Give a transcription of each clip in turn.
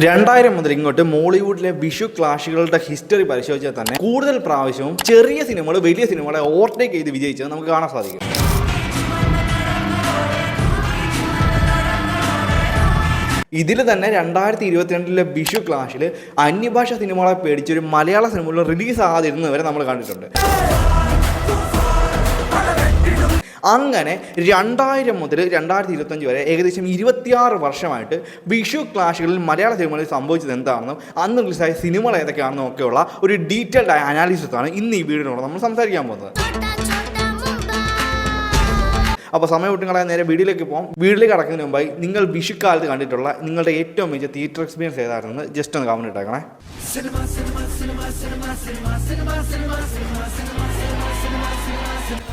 2000 മുതൽ ഇങ്ങോട്ട് മോളിവുഡിലെ വിഷു ക്ലാഷുകളുടെ ഹിസ്റ്ററി പരിശോധിച്ചാൽ തന്നെ കൂടുതൽ പ്രാവശ്യവും ചെറിയ സിനിമകൾ വലിയ സിനിമകളെ ഓവർടേക്ക് ചെയ്ത് വിജയിച്ചത് നമുക്ക് കാണാൻ സാധിക്കും. ഇതിൽ തന്നെ 2022 വിഷു ക്ലാഷിൽ അന്യഭാഷ സിനിമകളെ പേടിച്ചൊരു മലയാള സിനിമകൾ റിലീസ് ആകാതിരുന്നവരെ നമ്മൾ കണ്ടിട്ടുണ്ട്. അങ്ങനെ 2000 മുതൽ 2025 വരെ ഏകദേശം 26 വർഷമായിട്ട് വിഷു ക്ലാഷുകളിൽ മലയാള സിനിമകളിൽ സംഭവിച്ചത് എന്താണെന്നും അന്ന് റിലീസായ സിനിമകൾ ഏതൊക്കെയാണെന്നും ഒക്കെയുള്ള ഒരു ഡീറ്റെയിൽഡ് ആയ അനാലിസിസാണ് ഇന്ന് ഈ വീഡിയോയിലൂടെ നമ്മൾ സംസാരിക്കാൻ പോകുന്നത്. അപ്പോൾ സമയം വിട്ടുകളായ നേരെ വീഡിയോയിലേക്ക് പോകാം. വീഡിയോയിലേക്ക് കടക്കുന്നതിന് മുമ്പായി നിങ്ങൾ വിഷുക്കാലത്ത് കണ്ടിട്ടുള്ള നിങ്ങളുടെ ഏറ്റവും മികച്ച തിയേറ്റർ എക്സ്പീരിയൻസ് ഏതാണെന്ന് ജസ്റ്റ് ഒന്ന് കമന്റ് ഇട്ടേക്കണേ.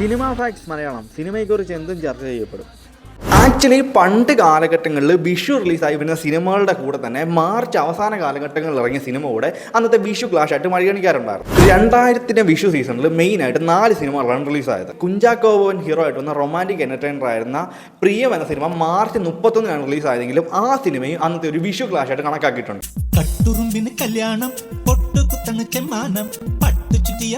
സിനിമ ഫാക്ട്സ് മലയാളം, സിനിമയെക്കുറിച്ച് എന്തും ചർച്ച ചെയ്യപ്പെടും. ആക്ച്വലി പണ്ട് കാലഘട്ടങ്ങളിൽ വിഷു റിലീസായി വരുന്ന സിനിമകളുടെ കൂടെ തന്നെ മാർച്ച് അവസാന കാലഘട്ടങ്ങളിൽ ഇറങ്ങിയ സിനിമ കൂടെ അന്നത്തെ വിഷു ക്ലാഷ് ആയിട്ട് പരിഗണിക്കാറുണ്ടായിരുന്നു. 2000 വിഷു സീസണിൽ മെയിനായിട്ട് 4 സിനിമകളാണ് റിലീസായത്. കുഞ്ചാക്കോ ബോബൻ ഹീറോ ആയിട്ട് വന്ന റൊമാൻറ്റിക് എന്റർടൈനർ ആയിരുന്ന പ്രിയം എന്ന സിനിമ മാർച്ച് 31 റിലീസായതെങ്കിലും ആ സിനിമയും അന്നത്തെ ഒരു വിഷു ക്ലാഷ് ആയിട്ട് കണക്കാക്കിയിട്ടുണ്ട്. കല്യാണം പൊട്ടുകുത്തണ ചെമ്മാനം പട്ടു ചുറ്റിയ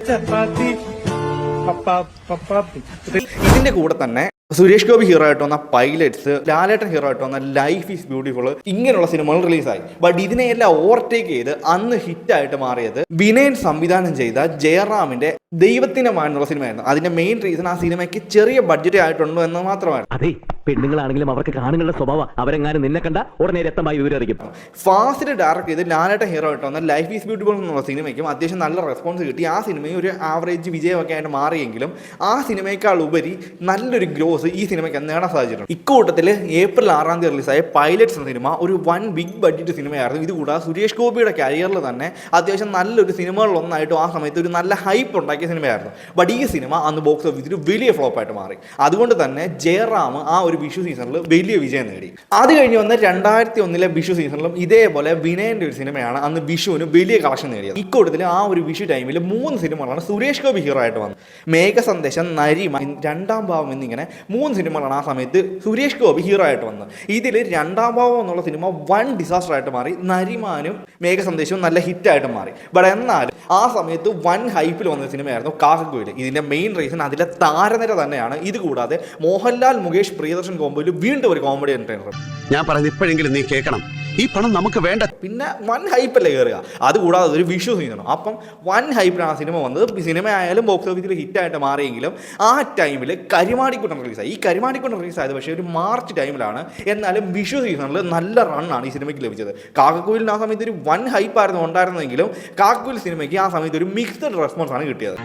ഇതിന്റെ കൂടെ തന്നെ സുരേഷ് ഗോപി ഹീറോ ആയിട്ട് വന്ന പൈലറ്റ്സ്, ലാലേട്ടൻ ഹീറോ ആയിട്ട് വന്ന ലൈഫ് ഈസ് ബ്യൂട്ടിഫുൾ, ഇങ്ങനെയുള്ള സിനിമകൾ റിലീസായി. ബട്ട് ഇതിനെയെല്ലാം ഓവർടേക്ക് ചെയ്ത് അന്ന് ഹിറ്റായിട്ട് മാറിയത് വിനയൻ സംവിധാനം ചെയ്ത ജയറാമിന്റെ ദൈവത്തിന്റെ മകൻ എന്നുള്ള സിനിമയായിരുന്നു. അതിന്റെ മെയിൻ റീസൺ ആ സിനിമയ്ക്ക് ചെറിയ ബഡ്ജറ്റ് ആയിട്ടുണ്ടോ എന്ന് മാത്രമാണ്. അതെ, പെണ്ണുങ്ങളാണെങ്കിലും അവർക്ക് കാണുകളുടെ സ്വഭാവം, അവരെങ്ങാനും നിന്നെ കണ്ട ഉടനെ രക്തമായി വിവരം അറിയിക്കും. ഫാസ്റ്റ് ഡയറക്ട് ചെയ്ത് ലാലേട്ടൻ ഹീറോ ആയിട്ട് വന്ന ലൈഫ് ഈസ് ബ്യൂട്ടിഫുൾ എന്നുള്ള സിനിമയ്ക്കും അത്യാവശ്യം നല്ല റെസ്പോൺസ് കിട്ടി. ആ സിനിമയും ഒരു ആവറേജ് വിജയമൊക്കെ ആയിട്ട് മാറിയെങ്കിലും ആ സിനിമയേക്കാൾ ഉപരി നല്ലൊരു ഗ്രോസ് ഈ സിനിമയ്ക്ക് നേടാൻ സാധിച്ചിട്ടുണ്ട്. ഇക്കൂട്ടത്തിൽ ഏപ്രിൽ 6 റിലീസായ പൈലറ്റ്സ് എന്ന സിനിമ ഒരു വൻ ബിഗ് ബഡ്ജറ്റ് സിനിമയായിരുന്നു. ഇതുകൂടാതെ സുരേഷ് ഗോപിയുടെ കരിയറിൽ തന്നെ അത്യാവശ്യം നല്ലൊരു സിനിമകളിലൊന്നായിട്ടും ആ സമയത്ത് ഒരു നല്ല ഹൈപ്പ് ഉണ്ടാക്കിയ സിനിമയായിരുന്നു. ബട്ട് ഈ സിനിമ അന്ന് ബോക്സ് ഓഫീസിൽ വലിയ ഫ്ലോപ്പായിട്ട് മാറി. അതുകൊണ്ട് തന്നെ ജയറാം ആ ഒരു വിഷു സീസണിൽ വലിയ വിജയം നേടി. അത് കഴിഞ്ഞ് വന്ന 2001 വിഷു സീസണിലും ഇതേപോലെ വിനയന്റെ ഒരു സിനിമയാണ് അന്ന് വിഷുവിന് വലിയ കളക്ഷൻ നേടിയത്. ഇക്കൂട്ടത്തിൽ ആ ഒരു വിഷു ടൈമിൽ 3 സിനിമകളാണ് സുരേഷ് ഗോപി ഹീറോ ആയിട്ട് വന്നത്. മേഘസന്ദേശം, നരിമ, രണ്ടാം ഭാവം എന്നിങ്ങനെ 3 സിനിമകളാണ് ആ സമയത്ത് സുരേഷ് ഗോപി ഹീറോ ആയിട്ട് വന്നത്. ഇതിൽ രണ്ടാം ഭാവം എന്നുള്ള സിനിമ വൻ ഡിസാസ്റ്റർ ആയിട്ട് മാറി. നരിമാനും മേഘസന്ദേശവും നല്ല ഹിറ്റായിട്ട് മാറി. ബട്ട് എന്നാൽ ആ സമയത്ത് വൻ ഹൈപ്പിൽ വന്ന സിനിമയായിരുന്നു കാക്കക്കുയിൽ. ഇതിന്റെ മെയിൻ റീസൺ അതിലെ താരനിര തന്നെയാണ്. ഇതുകൂടാതെ മോഹൻലാൽ, മുകേഷ്, പ്രിയദർശൻ കോമ്പോയിൽ വീണ്ടും ഒരു കോമഡി എന്റർടൈനർ. ഞാൻ പറയുന്നത് ഇപ്പോഴെങ്കിലും നീ കേൾക്കണം, ഈ പണം നമുക്ക് വേണ്ട. പിന്നെ വൻ ഹൈപ്പല്ലേ കയറുക. അതുകൂടാതെ ഒരു വിഷു സീസണും. അപ്പം വൻ ഹൈപ്പിലാണ് ആ സിനിമ വന്നത്. സിനിമ ആയാലും ബോക്സ് ഓഫീസിൽ ഹിറ്റായിട്ട് മാറിയെങ്കിലും ആ ടൈമിൽ കരിമാടിക്കുട്ടൻ റിലീസായി. ഈ കരിമാടിക്കുട്ടൻ റിലീസായത് പക്ഷേ ഒരു മാർച്ച് ടൈമിലാണ്. എന്നാലും വിഷു സീസണിൽ നല്ല റണ്ണാണ് ഈ സിനിമയ്ക്ക് ലഭിച്ചത്. കാക്കക്കുയിലിന് ആ സമയത്ത് ഒരു വൻ ഹൈപ്പായിരുന്നു ഉണ്ടായിരുന്നെങ്കിലും കാക്കക്കുയിൽ സിനിമയ്ക്ക് ആ സമയത്ത് ഒരു മിക്സഡ് റെസ്പോൺസ് ആണ് കിട്ടിയത്.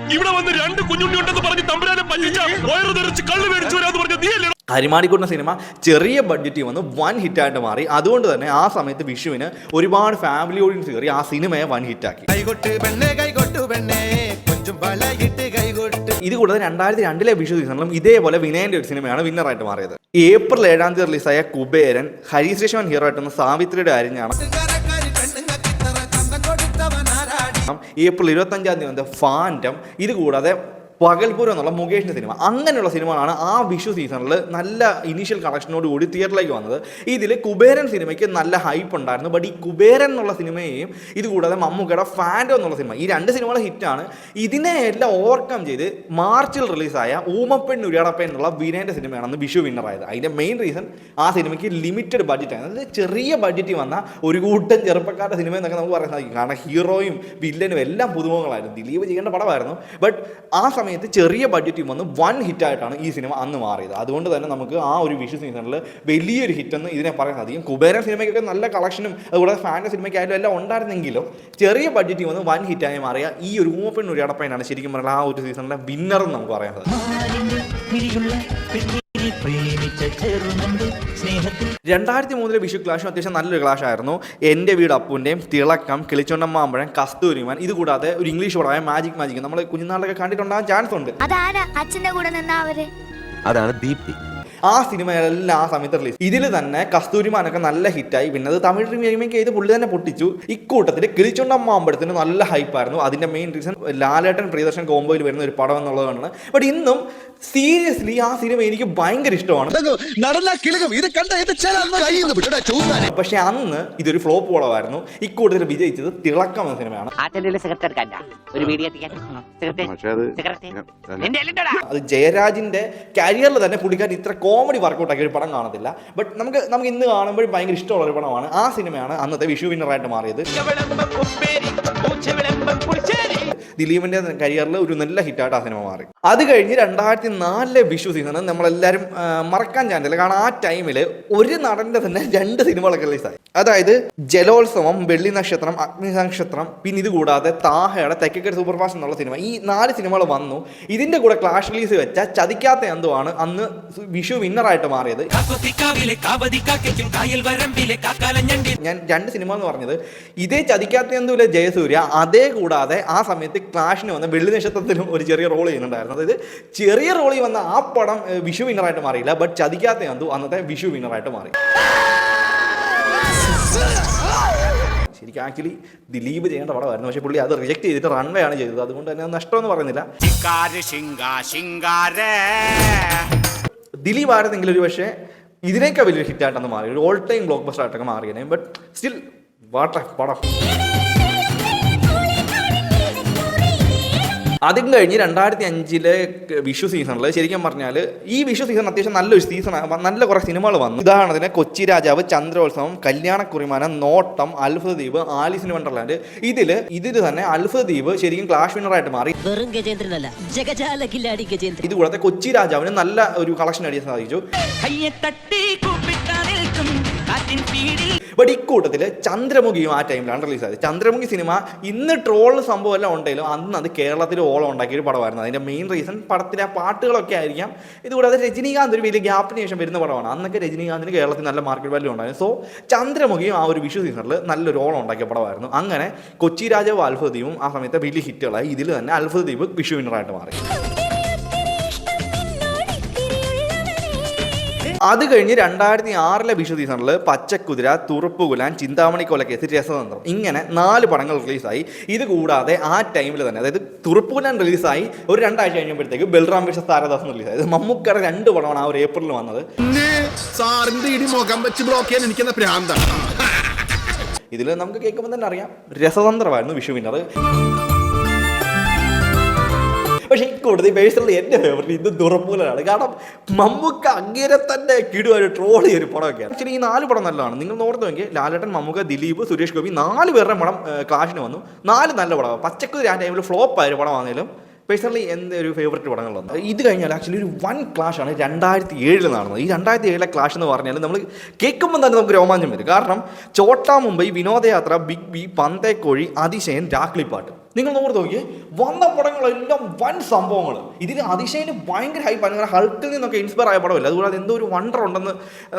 കരിമാടിക്കുട്ടൻ സിനിമ ചെറിയ ബഡ്ജറ്റിൽ വന്ന് വൻ ഹിറ്റായിട്ട് മാറി. അതുകൊണ്ട് തന്നെ ആ സമയത്ത് വിഷുവിന് ഒരുപാട് ഫാമിലി ഓഡിയൻസ് കയറി ആ സിനിമയെ വൻ ഹിറ്റാക്കി. ഇത് കൂടാതെ 2002 വിഷു സീസണിലും ഇതേപോലെ വിനയന്റെ ഒരു സിനിമയാണ് വിന്നറായിട്ട് മാറിയത്. ഏപ്രിൽ 7 റിലീസായ കുബേരൻ, ഹരീഷ് രേഷ്മാൻ ഹീറോ ആയിട്ട് വന്ന സാവിത്രിയുടെ അരിഞ്ഞാണ്. ഏപ്രിൽ 25 വന്ന ഫാൻറ്റം. ഇത് കൂടാതെ പകൽപൂരം എന്നുള്ള മുകേഷിൻ്റെ സിനിമ. അങ്ങനെയുള്ള സിനിമകളാണ് ആ വിഷു സീസണിൽ നല്ല ഇനീഷ്യൽ കളക്ഷനോട് കൂടി തിയേറ്ററിലേക്ക് വന്നത്. ഇതിൽ കുബേരൻ സിനിമയ്ക്ക് നല്ല ഹൈപ്പ് ഉണ്ടായിരുന്നു. ബട്ട് ഈ കുബേരൻ എന്നുള്ള സിനിമയെയും ഇതുകൂടാതെ മമ്മൂക്കയുടെ ഫാൻറ്റം എന്നുള്ള സിനിമ, ഈ 2 സിനിമകൾ ഹിറ്റാണ്. ഇതിനെയെല്ലാം ഓവർകം ചെയ്ത് മാർച്ചിൽ റിലീസായ ഊമപ്പെൺ ഉരിയാടപ്പൻ എന്നുള്ള വിനയൻ്റെ സിനിമയാണ് അന്ന് വിഷു വിന്നറായത്. അതിൻ്റെ മെയിൻ റീസൺ ആ സിനിമയ്ക്ക് ലിമിറ്റഡ് ബഡ്ജറ്റാണ്. അതായത് ചെറിയ ബഡ്ജറ്റിൽ വന്ന ഒരു കൂട്ടം ചെറുപ്പക്കാരുടെ സിനിമ എന്നൊക്കെ നമുക്ക് പറയാൻ സാധിക്കും. കാരണം ഹീറോയും വില്ലനും എല്ലാം പുതുമുഖങ്ങളായിരുന്നു. ദിലീപ് ചെയ്യേണ്ട പടമായിരുന്നു. ബട്ട് ആ സമയത്ത് ചെറിയ ബഡ്ജറ്റിൽ വന്ന് വൻ ഹിറ്റായിട്ടാണ് ഈ സിനിമ അന്ന് മാറിയത്. അതുകൊണ്ട് തന്നെ നമുക്ക് ആ ഒരു വിഷു സീസണിൽ വലിയൊരു ഹിറ്റെന്ന് ഇതിനെ പറയാൻ സാധിക്കും. കുബേരൻ സിനിമയ്ക്കൊക്കെ നല്ല കളക്ഷനും അതുകൂടാതെ ഫാൻ്റെ സിനിമയ്ക്കായാലും എല്ലാം ഉണ്ടായിരുന്നെങ്കിലും ചെറിയ ബഡ്ജറ്റിൽ വന്ന് വൻ ഹിറ്റായി മാറിയ ഈ ഒരു ഊമപ്പെൺ ഉരിയാടപ്പനാണ് ശരിക്കും പറഞ്ഞാൽ ആ ഒരു സീസണിലെ വിന്നർ എന്ന് നമുക്ക് പറയാൻ സാധിക്കും. 2003 വിഷു ക്ലാഷും അത്യാവശ്യം നല്ലൊരു ക്ലാഷ് ആയിരുന്നു. എൻ്റെ വീട് അപ്പൂൻ്റെയും, തിളക്കം, കിളിച്ചൊണ്ടൻ മാമ്പഴം, കസ്തൂരിമാൻ, ഇത് കൂടാതെ ഒരു ഇംഗ്ലീഷ് പടമായ മാജിക് നമ്മൾ കുഞ്ഞുനാളൊക്കെ കണ്ടിട്ടുണ്ടാകാൻ ചാൻസ് ഉണ്ട്. അതാണ് അച്ഛൻ്റെ കൂടെ നിന്നവര്. അതാണ് ദീപ്തി. ആ സിനിമയെല്ലാം ആ സമയത്ത് റിലീസ്. ഇതിൽ തന്നെ കസ്തൂരിമാനൊക്കെ നല്ല ഹിറ്റായി. പിന്നെ അത് തമിഴ് റീമേക്ക് ചെയ്ത് പുള്ളി തന്നെ പൊട്ടിച്ചു. ഇക്കൂട്ടത്തിൽ കിളിച്ചുണ്ടമ്മാമ്പഴത്തിന് നല്ല ഹൈപ്പായിരുന്നു. അതിന്റെ മെയിൻ റീസൺ ലാലേട്ടൻ പ്രിയദർശൻ കോംബോയിൽ വരുന്ന ഒരു പടം എന്നുള്ളതാണ്. ബട്ട് ഇന്നും സീരിയസ്ലി ആ സിനിമ എനിക്ക് ഭയങ്കര ഇഷ്ടമാണ്. പക്ഷെ അന്ന് ഇതൊരു ഫ്ലോപ്പ് പടമായിരുന്നു. ഇക്കൂട്ടത്തിൽ വിജയിച്ചത് തിളക്കം എന്ന സിനിമയാണ്. അത് ജയരാജിന്റെ കരിയറിൽ തന്നെ പുള്ളിക്കാരൻ ഇത്ര കോമഡി വർക്കൗട്ട് ആക്കിയ ഒരു പടം കാണത്തില്ല. ബട്ട് നമുക്ക് ഇന്ന് കാണുമ്പോൾ ഭയങ്കര ഇഷ്ടമുള്ള ഒരു പടമാണ്. ആ സിനിമയാണ് അന്നത്തെ വിഷു വിന്നറായിട്ട് മാറിയത്. ദിലീപിന്റെ കരിയറിൽ ഒരു നല്ല ഹിറ്റായിട്ട് ആ സിനിമ മാറി. അത് കഴിഞ്ഞ് 2004 വിഷു സീസൺ നമ്മളെല്ലാവരും മറക്കാൻ ചാൻസില്ല. കാരണം ആ ടൈമിൽ ഒരു നടന്റെ തന്നെ 2 സിനിമകളൊക്കെ റിലീസായി. അതായത് ജലോത്സവം, വെള്ളി നക്ഷത്രം, അഗ്നി നക്ഷത്രം, പിന്നെ ഇത് കൂടാതെ താഹയുടെ തെക്കേക്കര സൂപ്പർഫാസ്റ്റ് എന്നുള്ള സിനിമ. ഈ 4 സിനിമകൾ വന്നു. ഇതിന്റെ കൂടെ ക്ലാഷ് റിലീസ് വെച്ച ചതിക്കാത്ത എന്തുവാണ് അന്ന് വിഷു വിന്നറായിട്ട് മാറിയത്. ഞാൻ 2 സിനിമ എന്ന് പറഞ്ഞത് ഇതേ ചതിക്കാത്ത എന്തുമില്ല ജയസൂര്യ, അതേ കൂടാതെ ആ സമയത്ത് ക്ലാഷിന് വന്ന വെള്ളി നക്ഷത്രത്തിലും ഒരു ചെറിയ റോൾ ചെയ്യുന്നുണ്ടായിരുന്നു. അതായത് ചെറിയ റോളിൽ വന്ന ആ പടം വിഷു വിന്നറായിട്ട് മാറിയില്ല. ബട്ട് ചതിക്കാത്ത എന്തു അന്നത്തെ വിഷു വിന്നറായിട്ട് മാറി. ശരിക്കും ആക്ച്വലി ദിലീപ് ചെയ്യേണ്ട പടമായിരുന്നു. പക്ഷെ പുള്ളി അത് റിജക്ട് ചെയ്തിട്ട് റൺവേ ആണ് ചെയ്തത്. അതുകൊണ്ട് തന്നെ നഷ്ടമെന്ന് പറയുന്നില്ല. ദിലീപ് ആയിരുന്നെങ്കിൽ ഒരു പക്ഷേ ഇതിനേക്കാൾ വലിയൊരു ഹിറ്റായിട്ടൊന്ന് മാറി, ഒരു ഓൾ ടൈം ബ്ലോക്ക് ബസ്റ്റർ ആയിട്ടൊക്കെ മാറിയേനെ. ബട്ട് സ്റ്റിൽ വാട്ട് എ പടം. അതും കഴിഞ്ഞ് 2005 വിഷു സീസണിൽ ശരിക്കും പറഞ്ഞാൽ ഈ വിഷു സീസൺ അത്യാവശ്യം നല്ലൊരു സീസണാണ്. നല്ല കുറേ സിനിമകൾ വന്നു. ഉദാഹരണത്തിന് കൊച്ചി രാജാവ്, ചന്ദ്രോത്സവം, കല്യാണക്കുറിമാനം, നോട്ടം, അത്ഭുത ദ്വീപ്, ആലീസ് ഇൻ വണ്ടർലാൻഡ്. ഇതിൽ തന്നെ അത്ഭുത ദ്വീപ് ശരിക്കും ക്ലാഷ് വിന്നറായിട്ട് മാറി. ഇത് കൂടാതെ കൊച്ചി രാജാവിന് നല്ല ഒരു കളക്ഷൻ അടിയാൻ സാധിച്ചു. ബട്ട് ഇക്കൂട്ടത്തിൽ ചന്ദ്രമുഖിയും ആ ടൈമിലാണ് റിലീസായത്. ചന്ദ്രമുഖി സിനിമ ഇന്ന് ട്രോൾ സംഭവം എല്ലാം ഉണ്ടെങ്കിലും അന്ന് അത് കേരളത്തിൽ ഓളം ഉണ്ടാക്കിയൊരു പടമായിരുന്നു. അതിൻ്റെ മെയിൻ റീസൺ പടത്തിലെ ആ പാട്ടുകളൊക്കെ ആയിരിക്കാം. ഇതുകൂടാതെ രജനീകാന്ത് ഒരു വലിയ ഗ്യാപ്പിന് ശേഷം വരുന്ന പടമാണ്. അന്നൊക്കെ രജനീകാന്തിന് കേരളത്തിൽ നല്ല മാർക്കറ്റ് വാല്യൂ ഉണ്ടായിരുന്നു. സോ ചന്ദ്രമുഖിയും ആ ഒരു വിഷു സീസണിൽ നല്ലൊരു ഓളം ഉണ്ടാക്കിയ പടമായിരുന്നു. അങ്ങനെ കൊച്ചി രാജാവ്, അത്ഭുത ദ്വീപും ആ സമയത്ത് വലിയ ഹിറ്റുകളായി. ഇതിൽ തന്നെ അത്ഭുത ദ്വീപ് വിഷു വിന്നറായിട്ട് മാറി. അത് കഴിഞ്ഞ് 2006 വിഷു സീസണിൽ പച്ചക്കുതിര, തുറുപ്പുകുലാൻ, ചിന്താമണി കൊലക്കേസ്, രസതന്ത്രം, ഇങ്ങനെ 4 പടങ്ങൾ റിലീസായി. ഇത് കൂടാതെ ആ ടൈമിൽ തന്നെ, അതായത് തുറുപ്പുകുലാൻ റിലീസായി ഒരു 2 ആഴ്ച കഴിഞ്ഞപ്പോഴത്തേക്ക് ബൽറാം വേഴ്സസ് താരദാസ് റിലീസായി. മമ്മൂക്കയുടെ 2 പടമാണ് ആ ഒരു ഏപ്രിലിൽ വന്നത്. ഇതിൽ നമുക്ക് കേൾക്കുമ്പോൾ തന്നെ അറിയാം രസതന്ത്രമായിരുന്നു വിഷു വിന്നർ. പക്ഷേ ഇക്കൂട്ടത്തിൽ പേഴ്സണലി എൻ്റെ ഫേവറേറ്റ് ഇത് തുറപ്പൂലാണ്. കാരണം മമ്മൂക്ക അങ്ങനെ തന്നെ കിടുവാൻ ട്രോൾ ചെയ്തൊരു പടമൊക്കെയാണ്. ആക്ച്വലി ഈ 4 പടം നല്ലതാണ്. നിങ്ങൾ ഓർത്ത് നോക്കിയാൽ ലാലേട്ടൻ, മമ്മൂക്ക, ദിലീപ്, സുരേഷ് ഗോപി 4 പേരുടെ പടം ക്ലാഷിന് വന്നു. 4 നല്ല പടമാണ്. പച്ചക്കുതിര ആ ടൈമിൽ ഫ്ലോപ്പ് ആയൊരു പടമാണെങ്കിലും പേഴ്സണലി എൻ്റെ ഒരു ഫേവറേറ്റ് പടങ്ങളൊന്നും. ഇത് കഴിഞ്ഞാൽ ആക്ച്വലി ഒരു വൺ ക്ലാഷാണ് 2007 നടന്നത്. ഈ 2007 ക്ലാഷ് എന്ന് പറഞ്ഞാൽ നമ്മൾ കേൾക്കുമ്പോൾ തന്നെ നമുക്ക് രോമാഞ്ചം വരും. കാരണം ചോട്ടാ മുംബൈ, വിനോദയാത്ര, ബിഗ് ബി, പന്തേക്കോഴി, അതിശയൻ, രാക്ലിപ്പാട്ട്, നിങ്ങൾ ഓർത്ത് നോക്കിയേ വന്ന പടങ്ങളെല്ലാം വൻ സംഭവങ്ങൾ. ഇതിൽ അതിശയന് ഭയങ്കര ഹൈപ്പ്. അങ്ങനെ ഹൾക്കിൽ നിന്നൊക്കെ ഇൻസ്പയർ ആയ പടമല്ല. അതുകൂടാതെ എന്തോ ഒരു വണ്ടർ ഉണ്ടെന്ന്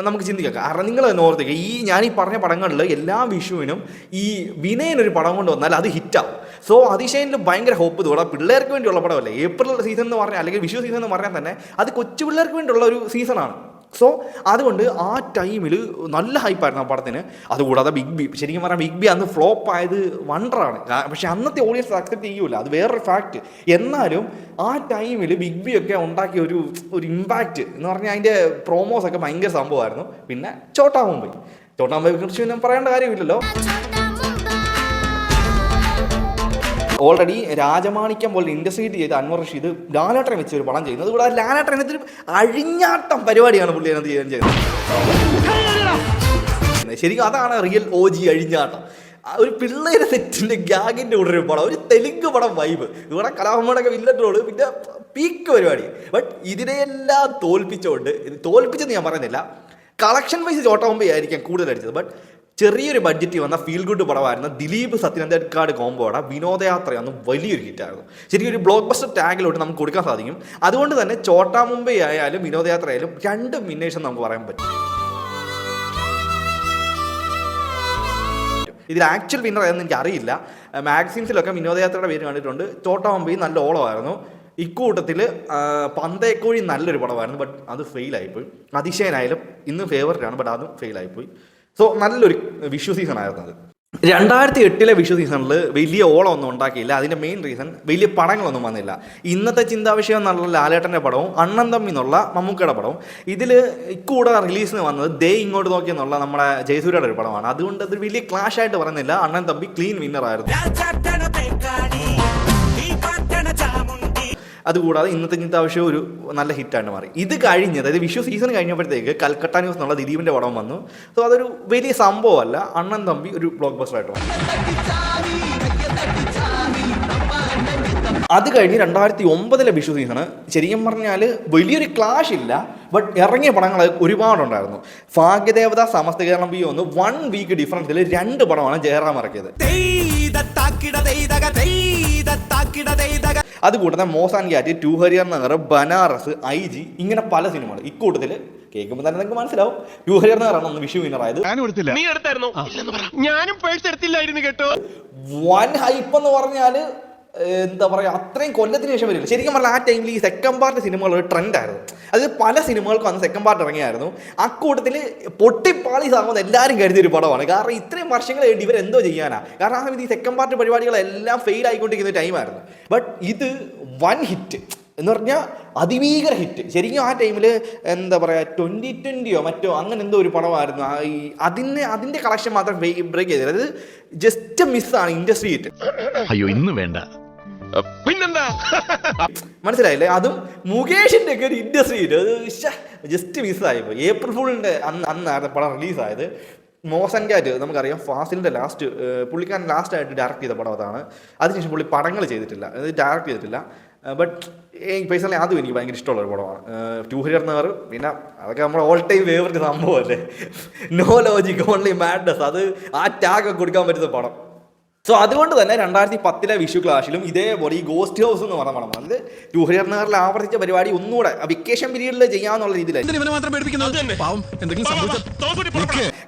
നമുക്ക് ചിന്തിക്കാം. കാരണം നിങ്ങൾ തന്നെ ഓർത്തേക്ക് ഞാൻ ഈ പറഞ്ഞ പടങ്ങളിൽ എല്ലാ വിഷുവിനും ഈ വിനയനൊരു പടം കൊണ്ട് വന്നാൽ അത് ഹിറ്റാവും. സോ അതിശയനിൽ ഭയങ്കര ഹോപ്പ് തോടാ. പിള്ളേർക്ക് വേണ്ടിയുള്ള പടമല്ലേ. ഏപ്രിൽ സീസൺ എന്ന് പറഞ്ഞാൽ, അല്ലെങ്കിൽ വിഷു സീസൺ എന്ന് പറഞ്ഞാൽ തന്നെ അത് കൊച്ചു പിള്ളേർക്ക് വേണ്ടിയുള്ള ഒരു സീസണാണ്. സോ അതുകൊണ്ട് ആ ടൈമിൽ നല്ല ഹൈപ്പായിരുന്നു ആ പടത്തിന്. അതുകൂടാതെ ബിഗ് ബി, ശരിക്കും പറഞ്ഞാൽ ബിഗ് ബി അന്ന് ഫ്ലോപ്പ് ആയത് വണ്ടറാണ്. പക്ഷെ അന്നത്തെ ഓഡിയൻസ് അക്സെപ്റ്റ് ചെയ്യൂല, അത് വേറൊരു ഫാക്റ്റ്. എന്നാലും ആ ടൈമിൽ ബിഗ് ബി ഒക്കെ ഉണ്ടാക്കിയ ഒരു ഇമ്പാക്റ്റ് എന്ന് പറഞ്ഞാൽ അതിൻ്റെ പ്രോമോസൊക്കെ ഭയങ്കര സംഭവമായിരുന്നു. പിന്നെ ചോട്ടാ മുംബൈ കുറിച്ച് പിന്നെ പറയേണ്ട കാര്യമില്ലല്ലോ. ഓൾറെഡി രാജമാണിക്യം പോലെ ഇൻഡസ്ട്രിയേറ്റ് ചെയ്ത് അൻവർ റഷീദ് ലാലേട്ടനെ വെച്ച് ഒരു പടം ചെയ്യുന്നത്. അതുകൂടാതെ ലാലേട്ടനത്തിൽ അഴിഞ്ഞാട്ടം പരിപാടിയാണ് പുള്ളി അതിനകത്ത് ചെയ്യാൻ ചെയ്യുന്നത്. ശരിക്കും അതാണ് റിയൽ OG അഴിഞ്ഞാട്ടം. ഒരു പിള്ളേരെ സെറ്റിന്റെ ഗ്യാഗിന്റെ കൂടെ ഒരു പടം, ഒരു തെലുങ്ക് പടം വൈബ്. ഇവിടെ കലാഭവനൊക്കെ വില്ലറ്റോള്, പിന്നെ പീക്ക് പരിപാടി. ബട്ട് ഇതിനെയെല്ലാം തോൽപ്പിച്ചെന്ന് ഞാൻ പറയുന്നില്ല. കളക്ഷൻ വൈസ് ചോട്ടാ മുംബൈ ആയിരിക്കാം കൂടുതൽ അടിച്ചത്. ബട്ട് ചെറിയൊരു ബഡ്ജറ്റിൽ വന്ന ഫീൽ ഗുഡ് പടമായിരുന്നു ദിലീപ് സത്യനന്ദിക്കാട് കോംബോയുടെ വിനോദയാത്രയൊന്നും വലിയൊരു ഹിറ്റായിരുന്നു. ശരിക്കും ഒരു ബ്ലോക്ക് ബസ്റ്റർ ടാഗിലോട്ട് നമുക്ക് കൊടുക്കാൻ സാധിക്കും. അതുകൊണ്ട് തന്നെ ചോട്ടാ മുംബൈ ആയാലും വിനോദയാത്ര ആയാലും 2 വിന്നേഴ്സ് നമുക്ക് പറയാൻ പറ്റും. ഇതിൽ ആക്ച്വൽ വിന്നർ ആയെന്ന് എനിക്ക് അറിയില്ല. മാഗസീൻസിലൊക്കെ വിനോദയാത്രയുടെ പേര് കണ്ടിട്ടുണ്ട്. ചോട്ടാ മുംബൈ നല്ല ഓളമായിരുന്നു. ഇക്കൂട്ടത്തിൽ പന്തേക്കോഴി നല്ലൊരു പടമായിരുന്നു, ബട്ട് അത് ഫെയിലായിപ്പോയി. അതിശയനായാലും ഇന്ന് ഫേവറേറ്റാണ്, ബട്ട് അതും ഫെയിലായിപ്പോയി. സോ നല്ലൊരു വിഷു സീസൺ ആയിരുന്നു അത്. 2008 വിഷു സീസണിൽ വലിയ ഓളം ഒന്നും ഉണ്ടാക്കിയില്ല. അതിൻ്റെ മെയിൻ റീസൺ വലിയ പടങ്ങളൊന്നും വന്നില്ല. ഇന്നത്തെ ചിന്താവിഷയം എന്നുള്ള ലാലേട്ടൻ്റെ പടവും അണ്ണൻ തമ്പി എന്നുള്ള മമ്മൂക്കയുടെ പടവും ഇതിൽ ഇക്കൂടെ റിലീസിന് വന്നത് ദേ ഇങ്ങോട്ട് നോക്കി എന്നുള്ള നമ്മുടെ ജയസൂര്യയുടെ ഒരു പടമാണ്. അതുകൊണ്ട് അത് വലിയ ക്ലാഷ് ആയിട്ട് പറയുന്നില്ല. അണ്ണൻ തമ്പി ക്ലീൻ വിന്നർ ആയിരുന്നു. അതുകൂടാതെ ഇന്നത്തെ ചിന്താവിഷയം ഒരു നല്ല ഹിറ്റായിട്ട് മാറി. ഇത് കഴിഞ്ഞ്, അതായത് വിഷു സീസൺ കഴിഞ്ഞപ്പോഴത്തേക്ക് കൽക്കട്ട ന്യൂസ് എന്നുള്ള ദിലീപിൻ്റെ പടം വന്നു. സോ അതൊരു വലിയ സംഭവമല്ല. അണ്ണൻ തമ്പി ഒരു ബ്ലോക്ക് ബസ്റ്റർ ആയിട്ട് വന്നു. അത് കഴിഞ്ഞ് 2009 വിഷു സീസണ് ശരിക്കും പറഞ്ഞാൽ വലിയൊരു ക്ലാഷ് ഇല്ല, ബട്ട് ഇറങ്ങിയ പടങ്ങൾ ഒരുപാടുണ്ടായിരുന്നു. ഭാഗ്യദേവത സമസ്ത കേരളം ബി ഒന്ന് 1 വീക്ക് ഡിഫറൻസിൽ 2 പടമാണ് ജയറാം ഇറക്കിയത്. അതുകൂടാതെ Moz and cat, two Harihar Nagar, Banaras, IG ഇങ്ങനെ പല സിനിമകൾ. ഇക്കൂട്ടത്തിൽ കേൾക്കുമ്പോൾ തന്നെ നിങ്ങൾക്ക് മനസ്സിലാവും ടു ഹരിയർ നഗറാണ് ഒന്ന് വിഷു വിന്നറായത്. വൻ ഹൈപ്പ് എന്ന് പറഞ്ഞാൽ എന്താ പറയുക, അത്രയും കൊല്ലത്തിന് ശേഷം വരില്ല. ശരിക്കും പറഞ്ഞാൽ ആ ടൈമിൽ ഈ സെക്കൻഡ് പാർട്ട് സിനിമകൾ ഒരു ട്രെൻഡായിരുന്നു. അത് പല സിനിമകൾക്കും അന്ന് സെക്കൻഡ് പാർട്ട് ഇറങ്ങിയായിരുന്നു. ആ കൂട്ടത്തിൽ പൊട്ടിപ്പാളീസ് ആകുമ്പോൾ എല്ലാവരും കരുതിയൊരു പടമാണ്. കാരണം ഇത്രയും വർഷങ്ങൾ കഴിഞ്ഞ് ഇവരെന്തോ ചെയ്യാനാണ്. കാരണം ആ സമയത്ത് ഈ സെക്കൻഡ് പാർട്ട് പരിപാടികളെല്ലാം ഫെയിൽ ആയിക്കൊണ്ടിരിക്കുന്ന ടൈമായിരുന്നു. ബട്ട് ഇത് വൻ ഹിറ്റ് എന്ന് പറഞ്ഞാൽ അതിഭീകര ഹിറ്റ്. ശരിക്കും ആ ടൈമിൽ എന്താ പറയുക 2020 മറ്റോ അങ്ങനെ എന്തോ ഒരു പടമായിരുന്നു. ഈ അതിൻ്റെ കളക്ഷൻ മാത്രം ബ്രേക്ക് ചെയ്തത്. അത് ജസ്റ്റ് മിസ്സാണ് ഇൻഡസ്ട്രി ഹിറ്റ്. അയ്യോ ഇന്ന് വേണ്ട, പിന്നെന്താ മനസ്സിലായില്ലേ? അതും മുകേഷിൻ്റെ ഒക്കെ ഒരു ഇൻഡസ്ട്രി ഹിറ്റ്. അത് ജസ്റ്റ് മിസ്സായിപ്പോൾ. ഏപ്രിൽ ഫുളിൻ്റെ അന്നായിരുന്നു പടം റിലീസായത്. മോസൻ ക്യാറ്റ് നമുക്കറിയാം ഫാസിലിൻ്റെ പുള്ളിക്കാരൻ ലാസ്റ്റായിട്ട് ഡയറക്റ്റ് ചെയ്ത പടം അതാണ്. അതിനുശേഷം പുള്ളി പടങ്ങൾ ചെയ്തിട്ടില്ല, അത് ഡയറക്റ്റ് ചെയ്തിട്ടില്ല. ബട്ട് പേഴ്സണലി അതും എനിക്ക് ഭയങ്കര ഇഷ്ടമുള്ള ഒരു പടമാണ്. ടു ഹരിയർ നഗർ പിന്നെ അതൊക്കെ നമ്മുടെ ഓൾ ടൈം ഫേവറേറ്റ് സംഭവമല്ലേ. നോ ലോജിക് ഓൺലി മാഡ്നസ്, അത് ആ ടാഗ് കൊടുക്കാൻ പറ്റുന്ന പടം. സോ അതുകൊണ്ട് തന്നെ 2010 വിഷു ക്ലാഷിലും ഇതേപോലെ ഈ ഗോസ്റ്റ് ഹൗസ് എന്ന് പറഞ്ഞ പടം, അത് ടു ഹരിയർ നഗറിൽ ആവർത്തിച്ച പരിപാടി ഒന്നുകൂടെ വെക്കേഷൻ പീരീഡിൽ ചെയ്യാന്നുള്ള രീതിയിലായി.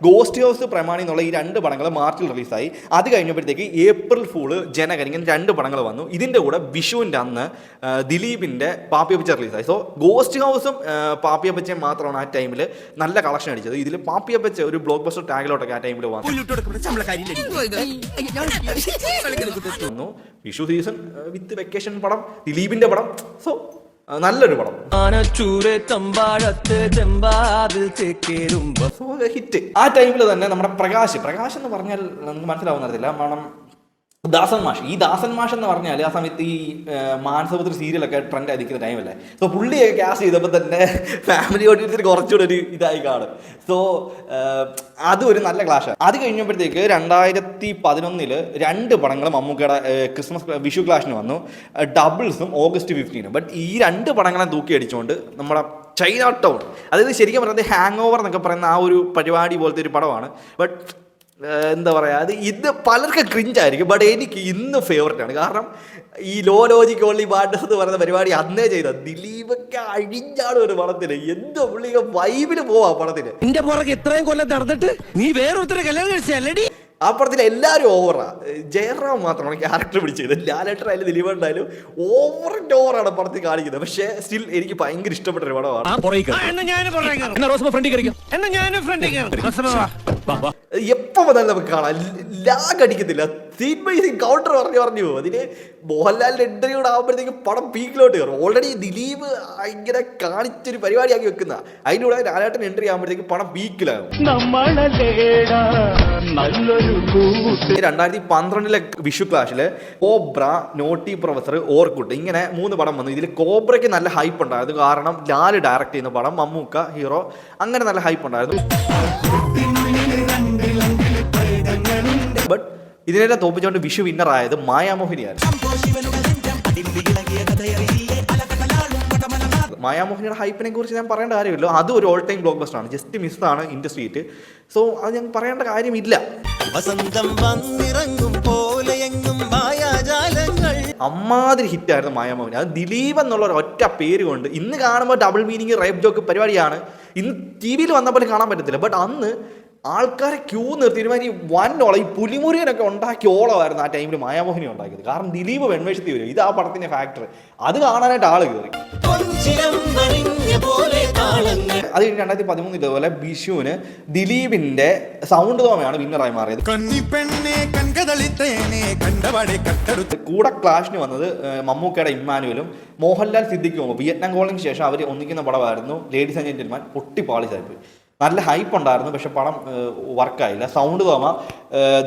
ഗോസ്റ്റ് ഹൗസ് പ്രമാണി എന്നുള്ള ഈ 2 പടങ്ങൾ മാർച്ചിൽ റിലീസായി. അത് കഴിഞ്ഞപ്പോഴത്തേക്ക് ഏപ്രിൽ ഫൂള്, ജനകൻ, ഇങ്ങനെ 2 പടങ്ങൾ വന്നു. ഇതിൻ്റെ കൂടെ വിഷുവിൻ്റെ അന്ന് ദിലീപിൻ്റെ പാപ്പിയപ്പച്ച റിലീസായി. സോ ഗോസ്റ്റ് ഹൗസും പാപ്പിയപ്പച്ചയും മാത്രമാണ് ആ ടൈമിൽ നല്ല കളക്ഷൻ അടിച്ചത്. ഇതിൽ പാപ്പിയപ്പച്ച ഒരു ബ്ലോക്ക് ബസ്റ്റർ ടാഗിലോട്ടൊക്കെ ആ ടൈമിൽ വന്നു. വിഷു സീസൺ വിത്ത് വെക്കേഷൻ പടം, ദിലീപിന്റെ പടം. സോ നല്ലൊരു പടം, ഹിറ്റ്. ആ ടൈമിൽ തന്നെ നമ്മുടെ പ്രകാശ് എന്ന് പറഞ്ഞാൽ നമുക്ക് മനസ്സിലാവുന്നറിയില്ല, മണം ദാസൻ മാഷ്. ഈ ദാസൻ മാഷ് എന്ന് പറഞ്ഞാൽ ആ സമയത്ത് ഈ മാനസപുത്രി സീരിയലൊക്കെ ട്രെൻഡ് ആയിരിക്കുന്ന ടൈമല്ലേ. സോ പുള്ളിയൊക്കെ കാസ്റ്റ് ചെയ്തപ്പോൾ തന്നെ ഫാമിലി ഓഡിയൻസിന് കുറച്ചുകൂടെ ഒരു ഇതായി കാണും. സോ അതും ഒരു നല്ല ക്ലാഷാണ്. അത് കഴിഞ്ഞപ്പോഴത്തേക്ക് 2011 2 പടങ്ങൾ മമ്മൂക്കയുടെ വിഷു ക്ലാഷിന് വന്നു, ഡബിൾസും ഓഗസ്റ്റ് 15. ബട്ട് ഈ 2 പടങ്ങളെ തൂക്കി അടിച്ചുകൊണ്ട് നമ്മുടെ ചൈന ടൗൺ, അതായത് ശരിക്കും പറയുന്നത് ഹാങ് ഓവർ എന്നൊക്കെ പറയുന്ന ആ ഒരു പരിപാടി പോലത്തെ ഒരു പടമാണ്. ബട്ട് എന്താ പറയുക, അത് ഇത് പലർക്കും ക്രിഞ്ചായിരിക്കും, ബട്ട് എനിക്ക് ഇന്ന് ഫേവററ്റ് ആണ്. കാരണം ഈ ലോ ലോജിക് ഓൺലി മാഡ്നസ് എന്ന് പറയുന്ന പരിപാടി അന്നേ ചെയ്ത ദിലീപൊക്കെ അഴിഞ്ഞാണ് ഒരു പടത്തിന്. എന്തോ പുള്ളിയൊക്കെ വൈബിന് പോവാ പടത്തിന്. എന്റെ പുറകെ ഇത്രയും കൊല്ലം നടന്നിട്ട് നീ വേറൊരുത്തരെ കല്യാണം കഴിച്ചല്ലേ? ആ പടത്തിൽ എല്ലാവരും ഓവറാ. ജയറാം മാത്രമാണ് ക്യാരക്ടർ പിടിച്ചത്. ലാലേട്ടനായാലും ദിലീപുണ്ടായാലും ഓവറാണ് പടത്തിൽ കാണിക്കുന്നത്. പക്ഷേ സ്റ്റിൽ എനിക്ക് ഭയങ്കര ഇഷ്ടപ്പെട്ട ഒരു പടമാണ്. എപ്പോ വന്നാലും നമുക്ക് കാണാം, ലാഗ് അടിക്കത്തില്ല. സീൻ ബൈ സീൻ കൗണ്ടർ പറഞ്ഞു പോകും. അതിന് മോഹൻലാലിന്റെ എൻട്രി കൂടെ ആകുമ്പോഴത്തേക്കും പടം പീക്കിലോട്ട് കയറും. ഓൾറെഡി ദിലീപ് ഇങ്ങനെ കാണിച്ചൊരു പരിപാടിയാക്കി വെക്കുന്ന, അതിൻ്റെ കൂടെ ലാലേട്ടൻ എൻട്രി ആകുമ്പോഴത്തേക്കും പടം പീക്കിലാകും. 2012 വിഷു ക്ലാഷില് കോബ്ര, നോട്ടി പ്രൊഫസർ, ഓർക്കുട്ട് ഇങ്ങനെ 3 പടം വന്നു. ഇതിൽ കോബ്രയ്ക്ക് നല്ല ഹൈപ്പ് ഉണ്ടായിരുന്നു. കാരണം ലാല് ഡയറക്റ്റ് ചെയ്യുന്ന പടം, മമ്മൂക്ക ഹീറോ, അങ്ങനെ നല്ല ഹൈപ്പ് ഉണ്ടായിരുന്നു. ബട്ട് ഇതിനെല്ലാം തോപ്പിച്ചുകൊണ്ട് വിഷു വിന്നർ ആയത് മായാമോഹിനിയായിരുന്നു. മായാമോഹിനിയുടെ ഹൈപ്പിനെ കുറിച്ച് ഞാൻ പറയേണ്ട കാര്യമില്ല. അതും ഒരു ഓൾ ടൈം ബ്ലോക്ക് ബസ്റ്റർ ആണ്. ജസ്റ്റ് മിസ്സാണ് ഇൻഡസ്ട്രി ഹിറ്റ്. സോ അത് ഞാൻ പറയേണ്ട കാര്യമില്ല. അമ്മാതിരി ഹിറ്റായിരുന്നു മായാമോഹിനി. അത് ദിലീപ് എന്നുള്ള ഒരു ഒറ്റ പേര് കൊണ്ട് ഇന്ന് കാണുമ്പോൾ ഡബിൾ മീനിങ് റേപ്പ് ജോക്ക് പരിപാടിയാണ്. ഇന്ന് TV യിൽ വന്നപ്പോൾ കാണാൻ പറ്റത്തില്ല. ബട്ട് അന്ന് ആൾക്കാരെ ക്യൂ നിർത്തി ഈ വൻ ഓളം, ഈ പുലിമുരുകനൊക്കെ ഉണ്ടാക്കിയ ഓളമായിരുന്നു ആ ടൈമിൽ മായാമോഹിനി ഉണ്ടാക്കിയത്. കാരണം ദിലീപ് വെൺവേഷത്തിൽ വരും, ഇത് ആ പടത്തിന്റെ ഫാക്ടർ. അത് കാണാനായിട്ട് ആള് കയറി. അത് കഴിഞ്ഞ് 2013 ഇതുപോലെ വിഷുവിന് ദിലീപിന്റെ സൗണ്ട് തോമയാണ് വിന്നറായി മാറിയത്. കൂടെ ക്ലാഷിന് വന്നത് മമ്മൂക്കയുടെ ഇമ്മാനുവലും മോഹൻലാൽ സിദ്ദിഖും. വിയറ്റ്നാം കോളിന് ശേഷം അവർ ഒന്നിക്കുന്ന പടമായിരുന്നു ലേഡീസ് ആൻഡ് ജെന്റിൽമാൻ. പൊട്ടി പാളിച്ചായിപ്പോയി. നല്ല ഹൈപ്പ് ഉണ്ടായിരുന്നു, പക്ഷെ പടം വർക്കായില്ല. സൗണ്ട് തോമ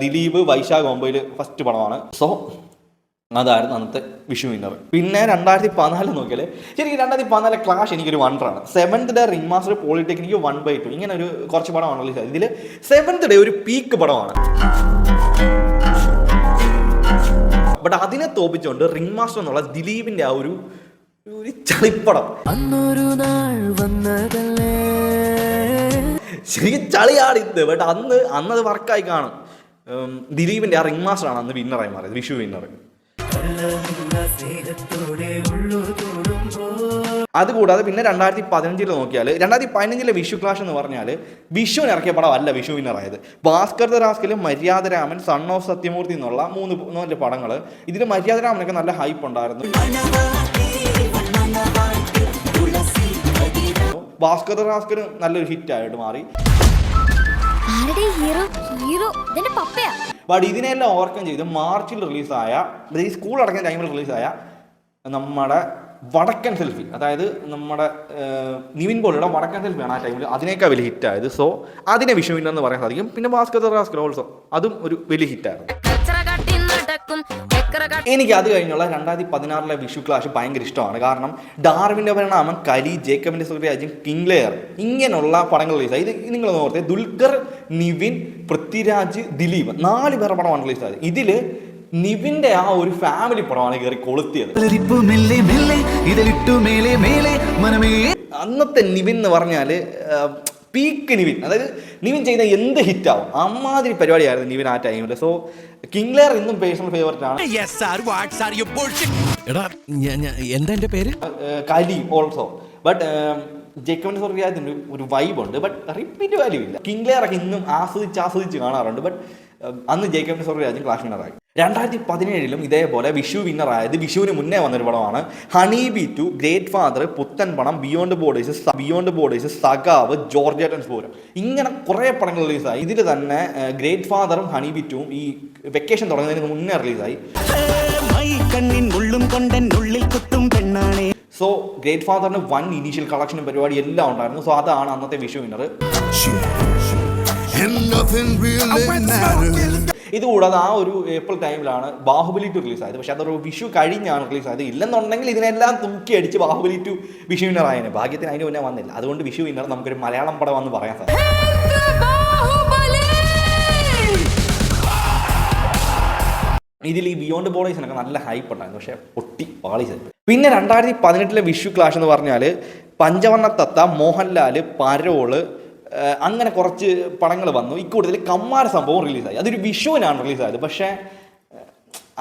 ദിലീപ് വൈശാഖ് മുംബൈയിൽ ഫസ്റ്റ് പടമാണ്. സോ അതായിരുന്നു അന്നത്തെ വിഷു വിന്നർ. പിന്നെ 2014 നോക്കിയാൽ ശരിക്കും 2014 ക്ലാഷ് എനിക്കൊരു വണ്ടറാണ്. 7th day ring master polytechnic 1/2 ഇങ്ങനെ ഒരു കുറച്ച് പടമാണ് റിലീസ് ആയത്. ഇതിൽ 7th ഡേ ഒരു പീക്ക് പടമാണ്. ബട്ട് അതിനെ തോപ്പിച്ചുകൊണ്ട് റിംഗ് മാസ്റ്റർ എന്നുള്ള ദിലീപിന്റെ ആ ഒരു ചളിപ്പടം ശരിക്കും ചളിയാടിത്. ബട്ട് അന്നത് വർക്കായി കാണും. ദിലീപിന്റെ ആ റിംഗ് മാസ്റ്റർ ആണ് അന്ന് വിന്നറായി മാറിയത്, വിഷു വിന്നർ. അതുകൂടാതെ പിന്നെ 2015 നോക്കിയാൽ 2015 വിഷു ക്ലാഷ് എന്ന് പറഞ്ഞാൽ വിഷുവിന് ഇറക്കിയ പടമല്ല വിഷു വിന്നറായത്. ഭാസ്കർ ദ റാസ്കലും മര്യാദരാമൻ, സൺ ഓഫ് സത്യമൂർത്തി എന്നുള്ള 3 പടങ്ങൾ. ഇതിൽ മര്യാദരാമനൊക്കെ നല്ല ഹൈപ്പ് ഉണ്ടായിരുന്നു. ഭാസ്കർ ദ റാസ്കൽ നല്ലൊരു ഹിറ്റായിട്ട് മാറി. ബട്ട് ഇതിനെല്ലാം ഓവർകം ചെയ്ത് മാർച്ചിൽ റിലീസായ, ഈ സ്കൂൾ അടക്കുന്ന ടൈമിൽ റിലീസായ നമ്മുടെ വടക്കൻ സെൽഫി, അതായത് നമ്മുടെ നിവിൻ പോളിയുടെ വടക്കൻ സെൽഫിയാണ് ആ ടൈമിൽ അതിനേക്കാൾ വലിയ ഹിറ്റായത്. സോ അതിനെ വിഷു വിന്നർ എന്ന് പറയാൻ സാധിക്കും. പിന്നെ ഭാസ്കർ ദ റാസ്കൽ ഓൾസോ അതും ഒരു വലിയ ഹിറ്റായിരുന്നു. എനിക്ക് അത് കഴിഞ്ഞുള്ള 2016 വിഷു ക്ലാഷ് ഭയങ്കര ഇഷ്ടമാണ്. കാരണം ഡാർവിൻ്റെ പരിണാമം, കലി, ജേക്കബിൻ്റെ സൂര്യരാജ്യം, കിങ് ലെയർ ഇങ്ങനെയുള്ള പടങ്ങൾ റിലീസായി. ഇത് നിങ്ങൾ നോക്കത്തെ ദുൽഖർ, നിവിൻ, പൃഥ്വിരാജ്, ദിലീപ് 4 പേരുടെ പടമാണ് റിലീസായത്. ഇതിൽ നിവിന്റെ ആ ഒരു ഫാമിലി പടമാണ് കയറി കൊളുത്തിയത്. അന്നത്തെ നിവിൻ എന്ന് പറഞ്ഞാല് പീക്ക് നിവിൻ, അതായത് നിവിൻ ചെയ്യുന്ന എന്ത് ഹിറ്റാവും അമ്മാതിരി പരിപാടിയായിരുന്നു നിവിൻ ആ ടൈമിൽ. സോ കിങ് ലെയർ ഇന്നും പേഴ്സണൽ ഫേവറേറ്റ് ആണ്. എന്താ എന്റെ പേര്? കലി ഓൾസോ. ബട്ട് ജേക്കബിന്റെ സൂര്യരാജ്യത്തിന് ഒരു വൈബ് ഉണ്ട്, ബട്ട് റിപ്പീറ്റ് വാല്യൂ ഇല്ല. കിങ് ലെയർ ഒക്കെ ഇന്നും ആസ്വദിച്ച് കാണാറുണ്ട്. ബട്ട് അന്ന് ജേക്കബിന്റെ സൂര്യരാജ്യം ക്ലാഷ് വിന്നറായി. 2017 ഇതേപോലെ വിഷു വിന്നറായത് വിഷുവിന് മുന്നേ വന്നൊരു പടമാണ് ഹണി ബി 2, ഗ്രേറ്റ് ഫാദർ, പുത്തൻ പണം, ബിയോണ്ട് ബോർഡേഴ്സ്, സഖാവ്, ജോർജ് പൂരം ഇങ്ങനെ കുറേ പടങ്ങൾ റിലീസായി. ഇതിൽ തന്നെ ഗ്രേറ്റ് ഫാദറും ഹണി ബി 2 ഈ വെക്കേഷൻ തുടങ്ങുന്നതിന് മുന്നേ റിലീസായി. സോ ഗ്രേറ്റ് ഫാദറിന് 1 ഇനീഷ്യൽ കളക്ഷനും പരിപാടി എല്ലാം ഉണ്ടായിരുന്നു. സോ അതാണ് അന്നത്തെ വിഷു വിന്നർ. ഇതുകൂടാതെ ആ ഒരു ഏപ്രിൽ ടൈമിലാണ് ബാഹുബലി 2 റിലീസായത്. പക്ഷെ അതൊരു വിഷു കഴിഞ്ഞാണ് റിലീസായത്. ഇല്ലെന്നുണ്ടെങ്കിൽ ഇതിനെല്ലാം തൂക്കി അടിച്ച് ബാഹുബലി 2 വിഷു വിന്നർ ആയതിനെ. ഭാഗ്യത്തിന് അതിന് മുന്നേ വന്നില്ല. അതുകൊണ്ട് വിഷു വിന്നർ നമുക്കൊരു മലയാളം പടം എന്ന് പറയാൻ സാധിക്കും. ഇതിൽ ഈ ബിയോണ്ട് ബോർഡേഴ്സിനൊക്കെ നല്ല ഹൈപ്പ് ഉണ്ടായിരുന്നു, പക്ഷേ പൊട്ടി പാളിച്ചത്. പിന്നെ 2018 വിഷു ക്ലാഷ് എന്ന് പറഞ്ഞാൽ പഞ്ചവർണ്ണ തത്ത, മോഹൻലാൽ, പരോള് അങ്ങനെ കുറച്ച് പടങ്ങൾ വന്നു. ഇക്കൂട്ടത്തിൽ കമ്മാര സംഭവം റിലീസായി. അതൊരു വിഷുവിനാണ് റിലീസായത്. പക്ഷേ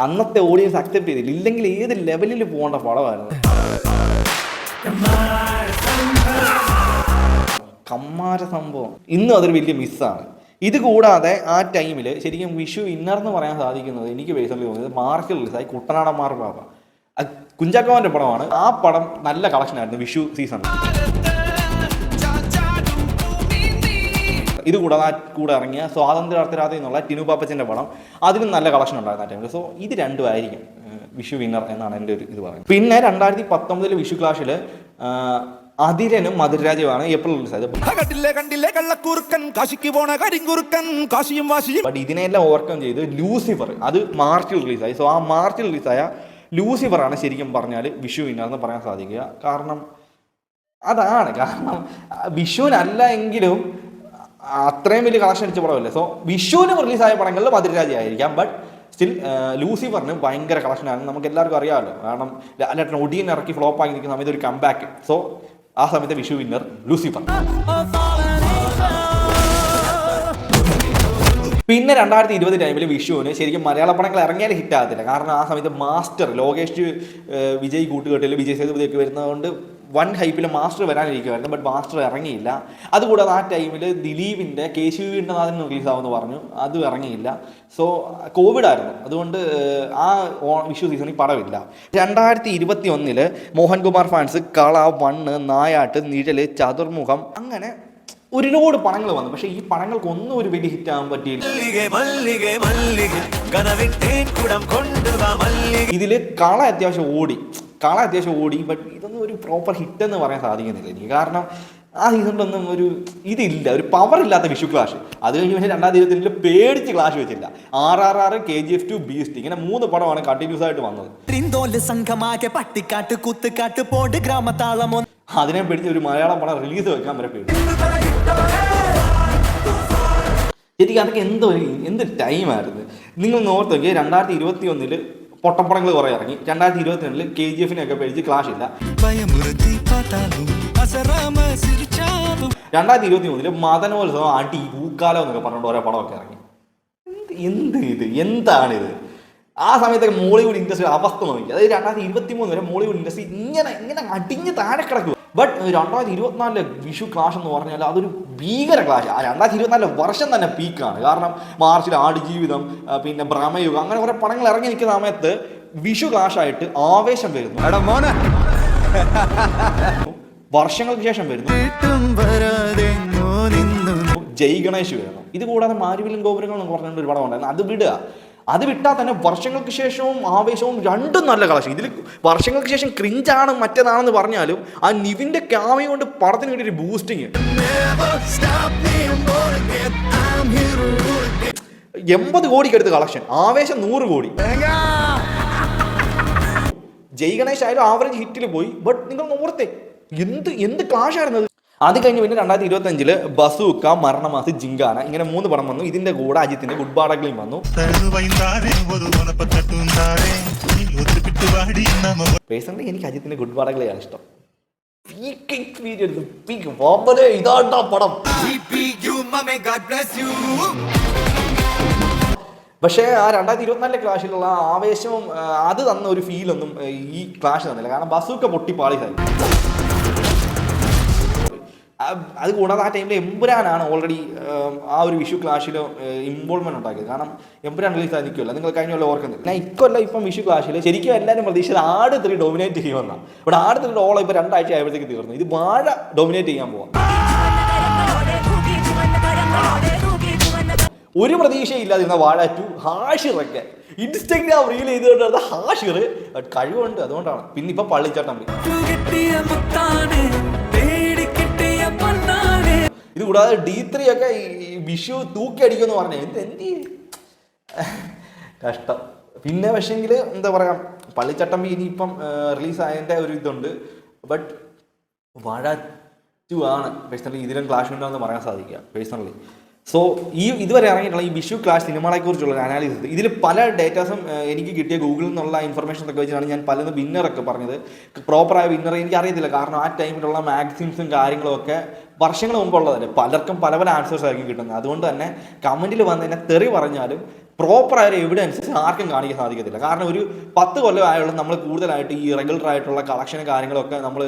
അന്നത്തെ ഓഡിയൻസ് അക്സെപ്റ്റ് ചെയ്തില്ല. ഇല്ലെങ്കിൽ ഏത് ലെവലിൽ പോകേണ്ട പടമായിരുന്നു കമ്മാര സംഭവം. ഇന്നും അതൊരു വലിയ മിസ്സാണ്. ഇത് കൂടാതെ ആ ടൈമിൽ ശരിക്കും വിഷു വിന്നർ എന്ന് പറയാൻ സാധിക്കുന്നത് എനിക്ക് പേഴ്സണലി തോന്നിയത് മാർച്ചിൽ റിലീസായി കുട്ടനാടൻ മാർപ്പാപ്പ, കുഞ്ചാക്കോന്റെ പടമാണ്. ആ പടം നല്ല കളക്ഷനായിരുന്നു വിഷു സീസണിൽ. ഇത് കൂടെ ഇറങ്ങിയ സ്വാതന്ത്ര്യ അർദ്ധരാത്രി എന്നുള്ള ടിനു പാപ്പച്ചൻ്റെ പടം, അതിനും നല്ല കളക്ഷൻ ഉണ്ടായിരുന്നു ആ ടൈമിൽ. സോ ഇത് രണ്ടും ആയിരിക്കും വിഷു വിന്നർ എന്നാണ് എൻ്റെ ഒരു ഇത് പറയുന്നത്. പിന്നെ 2019 വിഷു ക്ലാഷിൽ അതിരനും മധുരരാജുമാണ് ഏപ്രിൽ റിലീസായത്. ബട്ട് ഇതിനെല്ലാം ഓവർകം ചെയ്ത് ലൂസിഫർ അത് മാർച്ചിൽ റിലീസായി. സോ ആ മാർച്ചിൽ റിലീസായ ലൂസിഫറാണ് ശരിക്കും പറഞ്ഞാൽ വിഷു വിന്നർ എന്ന് പറയാൻ സാധിക്കുക. കാരണം വിഷുവിനല്ല എങ്കിലും അത്രയും വലിയ കളക്ഷൻ അടിച്ച പടമല്ലേ. സോ വിഷുവിന് റിലീസായ പടങ്ങളിൽ മധുരരാജ ആയിരിക്കാം. ബട്ട് സ്റ്റിൽ ലൂസിഫറിന് ഭയങ്കര കളക്ഷനായിരുന്നു, നമുക്ക് എല്ലാവർക്കും അറിയാമല്ലോ. കാരണം ലാലേട്ടൻ ഒടിയൻ ഇറക്കി ഫ്ലോപ്പാക്കി നിൽക്കുന്ന സമയത്ത് ഒരു കംബാക്ക്. സോ ആ സമയത്ത് വിഷു വിന്നർ ലൂസിഫർ. പിന്നെ 2020 ടൈമിൽ വിഷുവിന് ശരിക്കും മലയാള പടങ്ങൾ ഇറങ്ങിയാലും ഹിറ്റാകത്തില്ല. കാരണം ആ സമയത്ത് മാസ്റ്റർ ലോകേഷ്, വിജയ് കൂട്ടുകെട്ടിൽ വിജയ് സേതുപതിയൊക്കെ വരുന്നതുകൊണ്ട് വൺ ഹൈപ്പിൽ മാസ്റ്റർ വരാനിരിക്കുമായിരുന്നു. ബട്ട് മാസ്റ്റർ ഇറങ്ങിയില്ല. അതുകൂടാതെ ആ ടൈമിൽ ദിലീപിൻ്റെ കേശുവീണ്ടനാഥൻ റിലീസാവുമെന്ന് പറഞ്ഞു, അതും ഇറങ്ങിയില്ല. സോ കോവിഡ് ആയിരുന്നു, അതുകൊണ്ട് ആ വിഷു സീസണിൽ പടമില്ല. 2021 മോഹൻകുമാർ ഫാൻസ് കള, വണ്ണ്, നായാട്ട്, നിഴല്, ചതുർമുഖം, അങ്ങനെ ഒരുപാട് പടങ്ങൾ വന്നു. പക്ഷേ ഈ പടങ്ങൾക്കൊന്നും ഒരു വലിയ ഹിറ്റ് ആകാൻ പറ്റിയില്ല. ഇതിൽ കള അത്യാവശ്യം ഓടി, ബട്ട് ഇതൊന്നും ഒരു പ്രോപ്പർ ഹിറ്റ് എന്ന് പറയാൻ സാധിക്കുന്നില്ല എനിക്ക്. കാരണം ആ സീസണിലൊന്നും ഒരു ഇതില്ല, ഒരു പവർ ഇല്ലാത്ത വിഷു ക്ലാഷ്. അത് കഴിഞ്ഞ് പിന്നെ 2022 പേടിച്ച് ക്ലാഷ് വെച്ചില്ല. RRR, KGF 2, ബീസ്റ്റ്, ഇങ്ങനെ 3 പടമാണ് കണ്ടിന്യൂസ് ആയിട്ട് വന്നത്. അതിനെ പേടിച്ച് ഒരു മലയാളം പടം റിലീസ് വെക്കാൻ വരെ പേടി. ശരിക്കും അതൊക്കെ എന്ത് ടൈമായിരുന്നു. നിങ്ങൾ ഓർത്ത് നോക്കിയാൽ 2021 പൊട്ടപ്പടങ്ങൾ കുറേ ഇറങ്ങി. 2022 KGF-നെയൊക്കെ പേടിച്ച് ക്ലാഷ് ഇല്ല. 2023 മദനോത്സവം, അടി, പൂക്കാലം എന്നൊക്കെ പറഞ്ഞുകൊണ്ട് ഓരോ പടമൊക്കെ ഇറങ്ങി. എന്താണിത്? ആ സമയത്തൊക്കെ മോളിവുഡ് ഇൻഡസ്ട്രി അവസ്ഥ നോക്കി. അതായത് 2023 വരെ മോളിവുഡ് ഇൻഡസ്ട്രി ഇങ്ങനെ അടിഞ്ഞ് താഴെ കിടക്കുക. ബട്ട് 2024 വിഷു ക്ലാഷ് എന്ന് പറഞ്ഞാൽ അതൊരു ഭീകര ക്ലാഷ്. ആ 2024 വർഷം തന്നെ പീക്കാണ്. കാരണം മാർച്ചിൽ ആടുജീവിതം, പിന്നെ ഭ്രമയുഗം, അങ്ങനെ കുറെ പടങ്ങൾ ഇറങ്ങി നിൽക്കുന്ന സമയത്ത് വിഷു ക്ലാഷായിട്ട് ആവേശം വരുന്നു. വർഷങ്ങൾക്ക് ശേഷം വരുന്നു ജയ് ഗണേഷ് വരുന്നു. ഇത് കൂടാതെ മാരിവില്ലൻ ഗോപുരങ്ങൾ എന്ന് പറഞ്ഞുകൊണ്ട് ഒരു പടം ഉണ്ടായിരുന്നു. അത് വിട്ടാൽ തന്നെ വർഷങ്ങൾക്ക് ശേഷവും ആവേശവും രണ്ടും നല്ല കളക്ഷൻ. ഇതിൽ വർഷങ്ങൾക്ക് ശേഷം ക്രിഞ്ചാണ് മറ്റേതാണെന്ന് പറഞ്ഞാലും ആ നിവിൻ്റെ ക്യാമറ കൊണ്ട് പടത്തിന് വേണ്ടി ഒരു ബൂസ്റ്റിങ്. 80 കോടിക്ക് അടുത്ത് കളക്ഷൻ, ആവേശം 100 കോടി. ജയ് ഗണേഷ് ആയാലും ആവറേജ് ഹിറ്റിൽ പോയി. ബട്ട് നിങ്ങൾ ഓർത്തേ എന്ത് ക്ലാഷ് ആയിരുന്നത്. അത് കഴിഞ്ഞ് പിന്നെ 2025 ബസൂക്ക, മരണമാസ്, ജിങ്കാന, ഇങ്ങനെ 3 പടം വന്നു. ഇതിന്റെ കൂടെ അജിത്തിന്റെ ഗുഡ് ബാഡഗ്ലിയും വന്നു. പേഴ്സണലി എനിക്ക് അജിത്തിന്റെ ഗുഡ് ബാഡഗ്ലിയാണ് ഇഷ്ടം. പീക്ക് എക്സ്പീരിയൻസ്, ഇതാണ്ടാ പടം. പക്ഷേ ആ 2024 ക്ലാഷിലുള്ള ആവേശവും അത് തന്ന ഒരു ഫീലൊന്നും ഈ ക്ലാഷ് തന്നില്ല. കാരണം ബസൂക്ക പൊട്ടിപ്പാളിസായി. അത് കൂടാതെ ആ ടൈമിൽ എമ്പുരാനാണ് ഓൾറെഡി ആ ഒരു വിഷു ക്ലാഷിൽ ഇൻവോൾവ്മെന്റ് ഉണ്ടാക്കിയത്. കാരണം എമ്പുരാൻ റിലീസ് ആയി നിൽക്കുമല്ലോ, നിങ്ങൾ കഴിഞ്ഞ കൊല്ലം ഓർക്കുന്നില്ല. ഞാൻ ഇപ്പം വിഷു ക്ലാഷിൽ ശരിക്കും എല്ലാവരും പ്രതീക്ഷിച്ചത് ആട് 3 ഡോമിനേറ്റ് ചെയ്യുമെന്നാണ്. ഇവിടെ ആട് 3 ഓളം ഇപ്പോൾ 2 ആഴ്ച ആയപ്പോഴത്തേക്ക് തീർന്നു. ഇത് വാഴ ഡോമിനേറ്റ് ചെയ്യാൻ പോവാം. ഒരു പ്രതീക്ഷയില്ലാതിരുന്ന വാഴ 2 ഹാഷിറൊക്കെ ഇൻസ്റ്റഗ്രാം റീൽ ചെയ്തുകൊണ്ടിരുന്ന ഹാഷിർ കഴിവുണ്ട്, അതുകൊണ്ടാണ്. പിന്നെ ഇപ്പം പള്ളിച്ചാട്ടം. ഇത് കൂടാതെ D3 ഒക്കെ ഈ വിഷു തൂക്കി അടിക്കുമെന്ന് പറഞ്ഞാൽ എന്ത് കഷ്ടം. പിന്നെ പക്ഷേങ്കിൽ എന്താ പറയുക, പള്ളിച്ചട്ടമ്പി ഇനിയിപ്പം റിലീസായതിൻ്റെ ഒരു ഇതുണ്ട്. ബട്ട് വാഴ 2 ആണ് പേഴ്സണലി ഇതിലും ക്ലാഷ് ഉണ്ടോയെന്ന് പറയാൻ സാധിക്കുക പേഴ്സണലി. സോ ഇതുവരെ ഇറങ്ങിയിട്ടുള്ള ഈ വിഷു ക്ലാഷ് സിനിമകളെക്കുറിച്ചുള്ള അനാലിസിസ്, ഇതിൽ പല ഡേറ്റാസും എനിക്ക് കിട്ടിയ ഗൂഗിളിൽ നിന്നുള്ള ഇൻഫർമേഷൻസ് ഒക്കെ വെച്ചിട്ടാണ് ഞാൻ പലതും വിന്നറൊക്കെ പറഞ്ഞത്. പ്രോപ്പറായ വിന്നർ എനിക്ക് അറിയത്തില്ല. കാരണം ആ ടൈമിലുള്ള മാഗസിൻസും കാര്യങ്ങളും ഒക്കെ വർഷങ്ങൾ മുമ്പുള്ളതല്ലേ, പലർക്കും പല ആൻസേഴ്സ് ആയിരിക്കും കിട്ടുന്നത്. അതുകൊണ്ട് തന്നെ കമൻറ്റിൽ വന്ന് തന്നെ തെറി പറഞ്ഞാലും പ്രോപ്പറായ ഒരു എവിഡൻസ് ആർക്കും കാണിക്കാൻ സാധിക്കത്തില്ല. കാരണം ഒരു 10 കൊല്ലം ആയുള്ള നമ്മൾ കൂടുതലായിട്ട് ഈ റെഗുലർ ആയിട്ടുള്ള കളക്ഷനും കാര്യങ്ങളൊക്കെ നമ്മൾ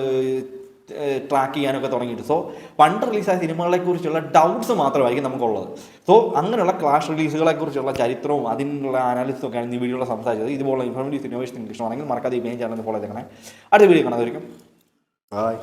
ട്രാക്ക് ചെയ്യാനൊക്കെ തുടങ്ങിയിട്ട്. സോ പണ്ട് റിലീസായ സിനിമകളെക്കുറിച്ചുള്ള ഡൗട്ട്സ് മാത്രമായിരിക്കും നമുക്കുള്ളത്. സോ അങ്ങനെയുള്ള ക്ലാഷ് റിലീസുകളെക്കുറിച്ചുള്ള ചരിത്രവും അതിനുള്ള അനാലിസിസും ഒക്കെയാണ് ഈ വീഡിയോയിൽ സംസാരിച്ചത്. ഇതുപോലുള്ള ഇൻഫോർമേറ്റീവ് സിനിമേഷൻ ഇഷ്ടമാണെങ്കിൽ മറക്കാതെ ഈ മെയിൻ ചാനൽ ഫോളോ ചെയ്യണേ. അടുത്ത വീഡിയോ കാണാതായിരിക്കും. ബൈ.